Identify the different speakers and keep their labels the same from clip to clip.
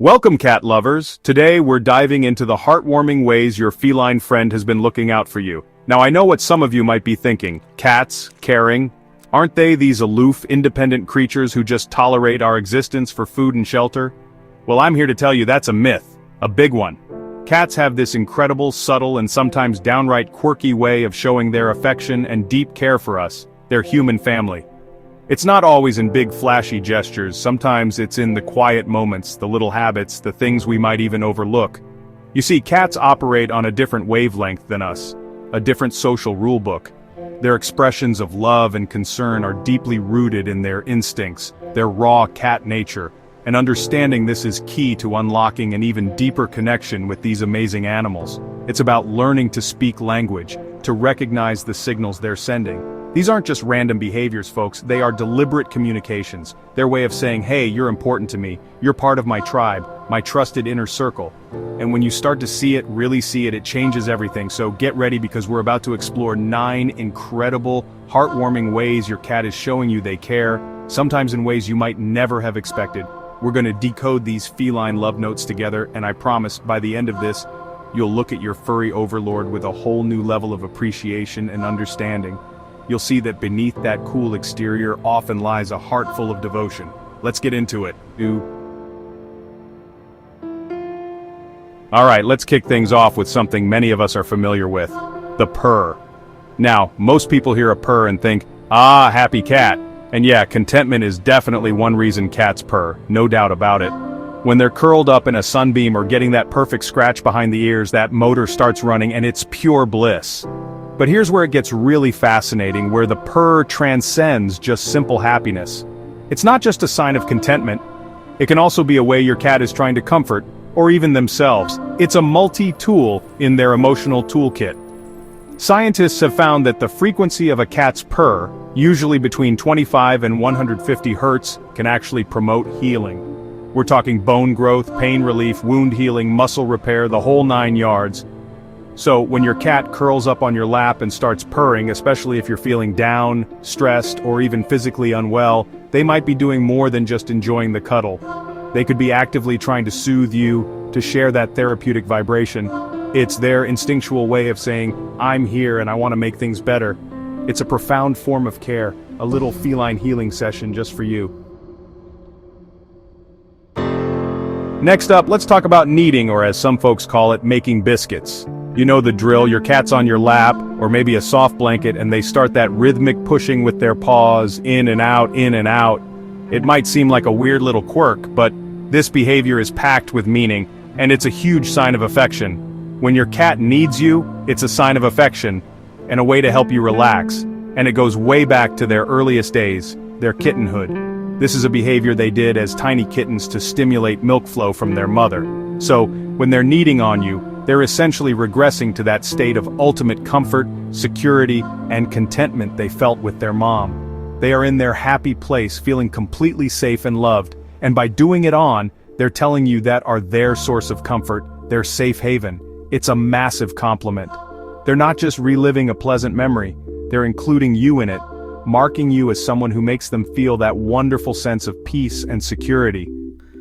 Speaker 1: Welcome, cat lovers! Today we're diving into the heartwarming ways your feline friend has been looking out for you. Now I know what some of you might be thinking. Cats, caring? Aren't they these aloof, independent creatures who just tolerate our existence for food and shelter? Well, I'm here to tell you that's a myth. A big one. Cats have this incredible, subtle, and sometimes downright quirky way of showing their affection and deep care for us, their human family. It's not always in big flashy gestures, sometimes it's in the quiet moments, the little habits, the things we might even overlook. You see, cats operate on a different wavelength than us, a different social rulebook. Their expressions of love and concern are deeply rooted in their instincts, their raw cat nature, and understanding this is key to unlocking an even deeper connection with these amazing animals. It's about learning to speak language, to recognize the signals they're sending. These aren't just random behaviors, folks, they are deliberate communications. Their way of saying, hey, you're important to me, you're part of my tribe, my trusted inner circle. And when you start to see it, really see it, it changes everything. So get ready because we're about to explore 9 incredible, heartwarming ways your cat is showing you they care, sometimes in ways you might never have expected. We're going to decode these feline love notes together, and I promise, by the end of this, you'll look at your furry overlord with a whole new level of appreciation and understanding. You'll see that beneath that cool exterior often lies a heart full of devotion. Let's get into it. Alright, let's kick things off with something many of us are familiar with. The purr. Now, most people hear a purr and think, ah, happy cat. And yeah, contentment is definitely one reason cats purr, no doubt about it. When they're curled up in a sunbeam or getting that perfect scratch behind the ears, that motor starts running and it's pure bliss. But here's where it gets really fascinating, where the purr transcends just simple happiness. It's not just a sign of contentment. It can also be a way your cat is trying to comfort, or even themselves. It's a multi-tool in their emotional toolkit. Scientists have found that the frequency of a cat's purr, usually between 25 and 150 hertz, can actually promote healing. We're talking bone growth, pain relief, wound healing, muscle repair, the whole 9 yards. So, when your cat curls up on your lap and starts purring, especially if you're feeling down, stressed, or even physically unwell, they might be doing more than just enjoying the cuddle. They could be actively trying to soothe you, to share that therapeutic vibration. It's their instinctual way of saying, I'm here and I want to make things better. It's a profound form of care, a little feline healing session just for you. Next up, let's talk about kneading, or as some folks call it, making biscuits. You know the drill, your cat's on your lap, or maybe a soft blanket, and they start that rhythmic pushing with their paws, in and out, in and out. It might seem like a weird little quirk, but this behavior is packed with meaning, and it's a huge sign of affection. When your cat needs you, it's a sign of affection, and a way to help you relax, and it goes way back to their earliest days, their kittenhood. This is a behavior they did as tiny kittens to stimulate milk flow from their mother. So, when they're kneading on you, they're essentially regressing to that state of ultimate comfort, security, and contentment they felt with their mom. They are in their happy place, feeling completely safe and loved, and by doing it on, they're telling you that are their source of comfort, their safe haven. It's a massive compliment. They're not just reliving a pleasant memory, they're including you in it, marking you as someone who makes them feel that wonderful sense of peace and security.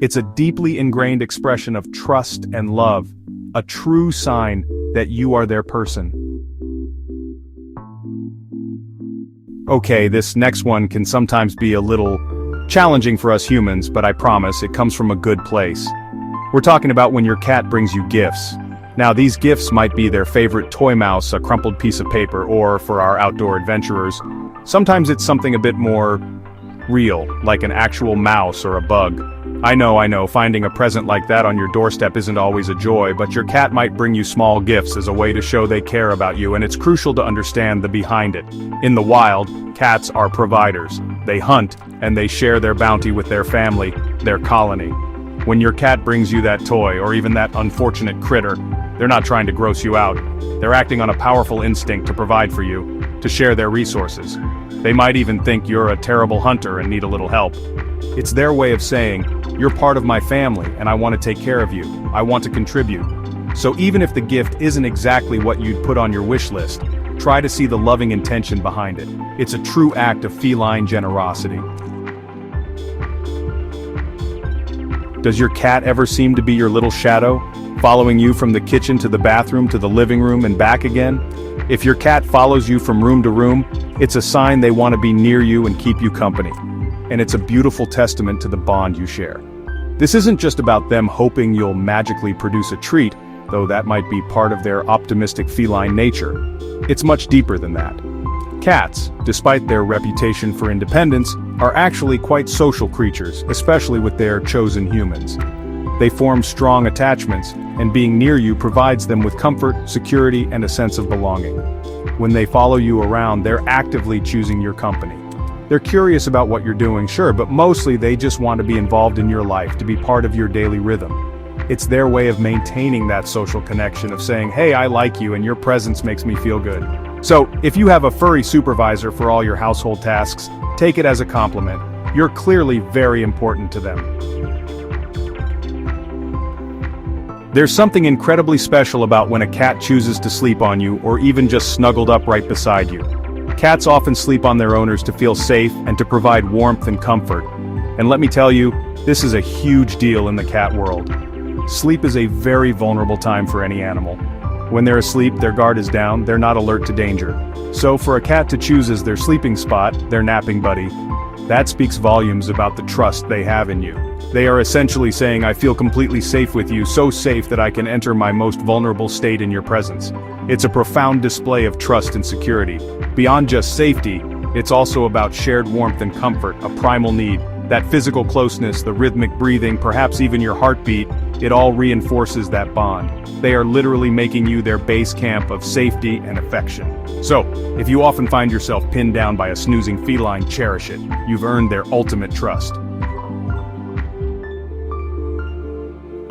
Speaker 1: It's a deeply ingrained expression of trust and love, a true sign that you are their person. Okay, this next one can sometimes be a little challenging for us humans, but I promise it comes from a good place. We're talking about when your cat brings you gifts. Now, these gifts might be their favorite toy mouse, a crumpled piece of paper, or for our outdoor adventurers, sometimes it's something a bit more real, like an actual mouse or a bug. I know, finding a present like that on your doorstep isn't always a joy, but your cat might bring you small gifts as a way to show they care about you, and it's crucial to understand the behind it. In the wild, cats are providers. They hunt, and they share their bounty with their family, their colony. When your cat brings you that toy, or even that unfortunate critter, they're not trying to gross you out. They're acting on a powerful instinct to provide for you, to share their resources. They might even think you're a terrible hunter and need a little help. It's their way of saying, you're part of my family and I want to take care of you. I want to contribute. So even if the gift isn't exactly what you'd put on your wish list, try to see the loving intention behind it. It's a true act of feline generosity. Does your cat ever seem to be your little shadow, following you from the kitchen to the bathroom to the living room and back again? If your cat follows you from room to room, it's a sign they want to be near you and keep you company. And it's a beautiful testament to the bond you share. This isn't just about them hoping you'll magically produce a treat, though that might be part of their optimistic feline nature. It's much deeper than that. Cats, despite their reputation for independence, are actually quite social creatures, especially with their chosen humans. They form strong attachments, and being near you provides them with comfort, security, and a sense of belonging. When they follow you around, they're actively choosing your company. They're curious about what you're doing, sure, but mostly they just want to be involved in your life, to be part of your daily rhythm. It's their way of maintaining that social connection, of saying, hey, I like you and your presence makes me feel good. So, if you have a furry supervisor for all your household tasks, take it as a compliment. You're clearly very important to them. There's something incredibly special about when a cat chooses to sleep on you or even just snuggled up right beside you. Cats often sleep on their owners to feel safe and to provide warmth and comfort. And let me tell you, this is a huge deal in the cat world. Sleep is a very vulnerable time for any animal. When they're asleep, their guard is down, they're not alert to danger. So for a cat to choose as their sleeping spot, their napping buddy, that speaks volumes about the trust they have in you. They are essentially saying, I feel completely safe with you, so safe that I can enter my most vulnerable state in your presence. It's a profound display of trust and security. Beyond just safety, it's also about shared warmth and comfort, a primal need. That physical closeness, the rhythmic breathing, perhaps even your heartbeat, it all reinforces that bond. They are literally making you their base camp of safety and affection. So, if you often find yourself pinned down by a snoozing feline, cherish it. You've earned their ultimate trust.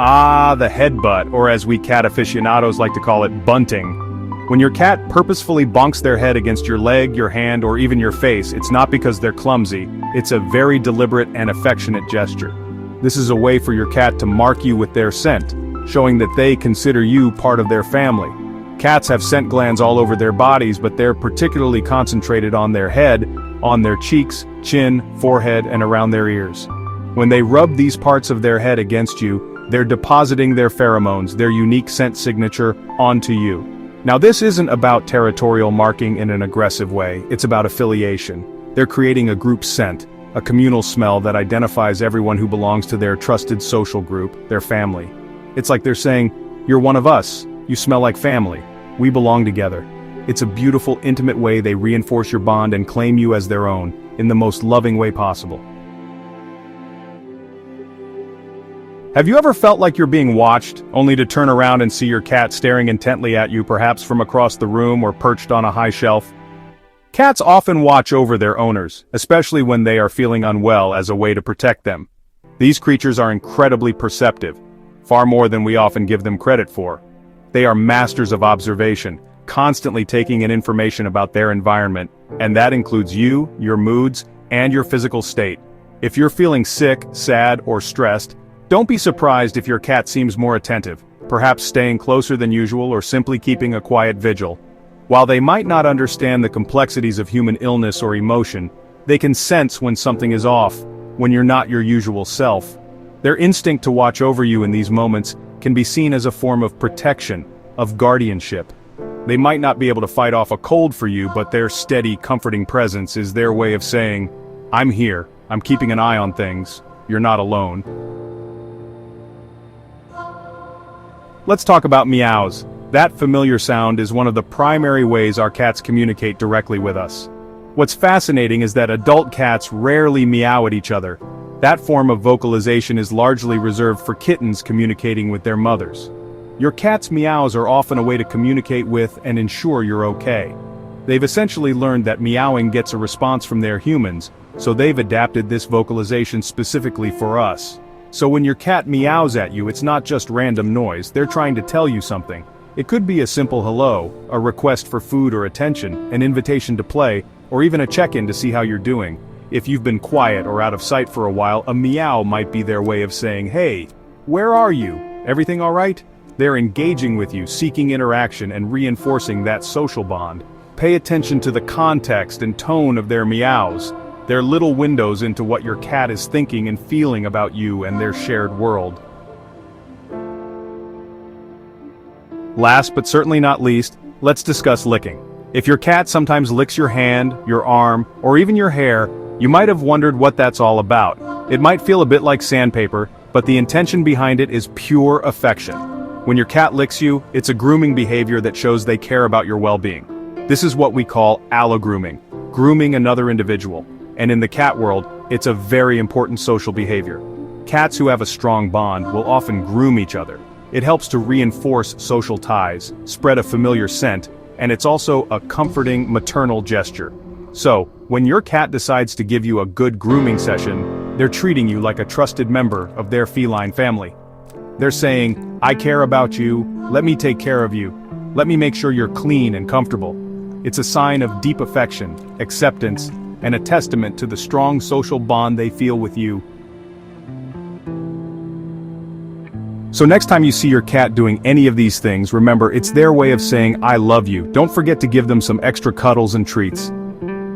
Speaker 1: Ah, the headbutt, or as we cat aficionados like to call it, bunting. When your cat purposefully bonks their head against your leg, your hand, or even your face, it's not because they're clumsy, it's a very deliberate and affectionate gesture. This is a way for your cat to mark you with their scent, showing that they consider you part of their family. Cats have scent glands all over their bodies, but they're particularly concentrated on their head, on their cheeks, chin, forehead, and around their ears. When they rub these parts of their head against you, they're depositing their pheromones, their unique scent signature, onto you. Now this isn't about territorial marking in an aggressive way, it's about affiliation. They're creating a group scent, a communal smell that identifies everyone who belongs to their trusted social group, their family. It's like they're saying, you're one of us, you smell like family, we belong together. It's a beautiful, intimate way they reinforce your bond and claim you as their own, in the most loving way possible. Have you ever felt like you're being watched, only to turn around and see your cat staring intently at you, perhaps from across the room or perched on a high shelf? Cats often watch over their owners, especially when they are feeling unwell, as a way to protect them. These creatures are incredibly perceptive, far more than we often give them credit for. They are masters of observation, constantly taking in information about their environment, and that includes you, your moods, and your physical state. If you're feeling sick, sad, or stressed, don't be surprised if your cat seems more attentive, perhaps staying closer than usual or simply keeping a quiet vigil. While they might not understand the complexities of human illness or emotion, they can sense when something is off, when you're not your usual self. Their instinct to watch over you in these moments can be seen as a form of protection, of guardianship. They might not be able to fight off a cold for you, but their steady, comforting presence is their way of saying, I'm here, I'm keeping an eye on things, you're not alone. Let's talk about meows. That familiar sound is one of the primary ways our cats communicate directly with us. What's fascinating is that adult cats rarely meow at each other. That form of vocalization is largely reserved for kittens communicating with their mothers. Your cat's meows are often a way to communicate with and ensure you're okay. They've essentially learned that meowing gets a response from their humans, so they've adapted this vocalization specifically for us. So when your cat meows at you, it's not just random noise, they're trying to tell you something. It could be a simple hello, a request for food or attention, an invitation to play, or even a check-in to see how you're doing. If you've been quiet or out of sight for a while, a meow might be their way of saying, hey, where are you? Everything all right? They're engaging with you, seeking interaction and reinforcing that social bond. Pay attention to the context and tone of their meows. They're little windows into what your cat is thinking and feeling about you and their shared world. Last but certainly not least, let's discuss licking. If your cat sometimes licks your hand, your arm, or even your hair, you might have wondered what that's all about. It might feel a bit like sandpaper, but the intention behind it is pure affection. When your cat licks you, it's a grooming behavior that shows they care about your well-being. This is what we call allo-grooming, grooming another individual. And in the cat world, it's a very important social behavior. Cats who have a strong bond will often groom each other. It helps to reinforce social ties, spread a familiar scent, and it's also a comforting maternal gesture. So, when your cat decides to give you a good grooming session, they're treating you like a trusted member of their feline family. They're saying, "I care about you, let me take care of you, let me make sure you're clean and comfortable." It's a sign of deep affection, acceptance, and a testament to the strong social bond they feel with you. So next time you see your cat doing any of these things, remember it's their way of saying, "I love you." Don't forget to give them some extra cuddles and treats.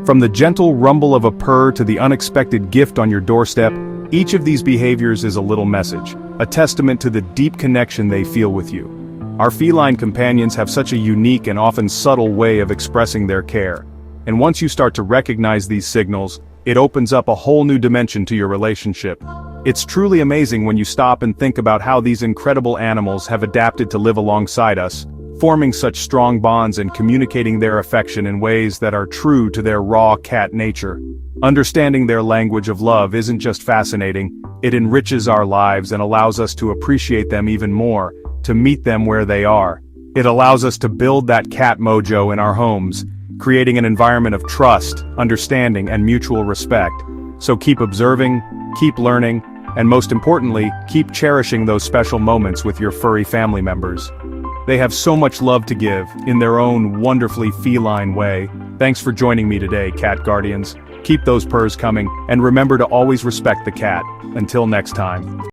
Speaker 1: From the gentle rumble of a purr to the unexpected gift on your doorstep, each of these behaviors is a little message, a testament to the deep connection they feel with you. Our feline companions have such a unique and often subtle way of expressing their care. And once you start to recognize these signals, it opens up a whole new dimension to your relationship. It's truly amazing when you stop and think about how these incredible animals have adapted to live alongside us, forming such strong bonds and communicating their affection in ways that are true to their raw cat nature. Understanding their language of love isn't just fascinating, it enriches our lives and allows us to appreciate them even more, to meet them where they are. It allows us to build that cat mojo in our homes, creating an environment of trust, understanding, and mutual respect. So keep observing, keep learning, and most importantly, keep cherishing those special moments with your furry family members. They have so much love to give, in their own wonderfully feline way. Thanks for joining me today, Cat Guardians. Keep those purrs coming, and remember to always respect the cat. Until next time.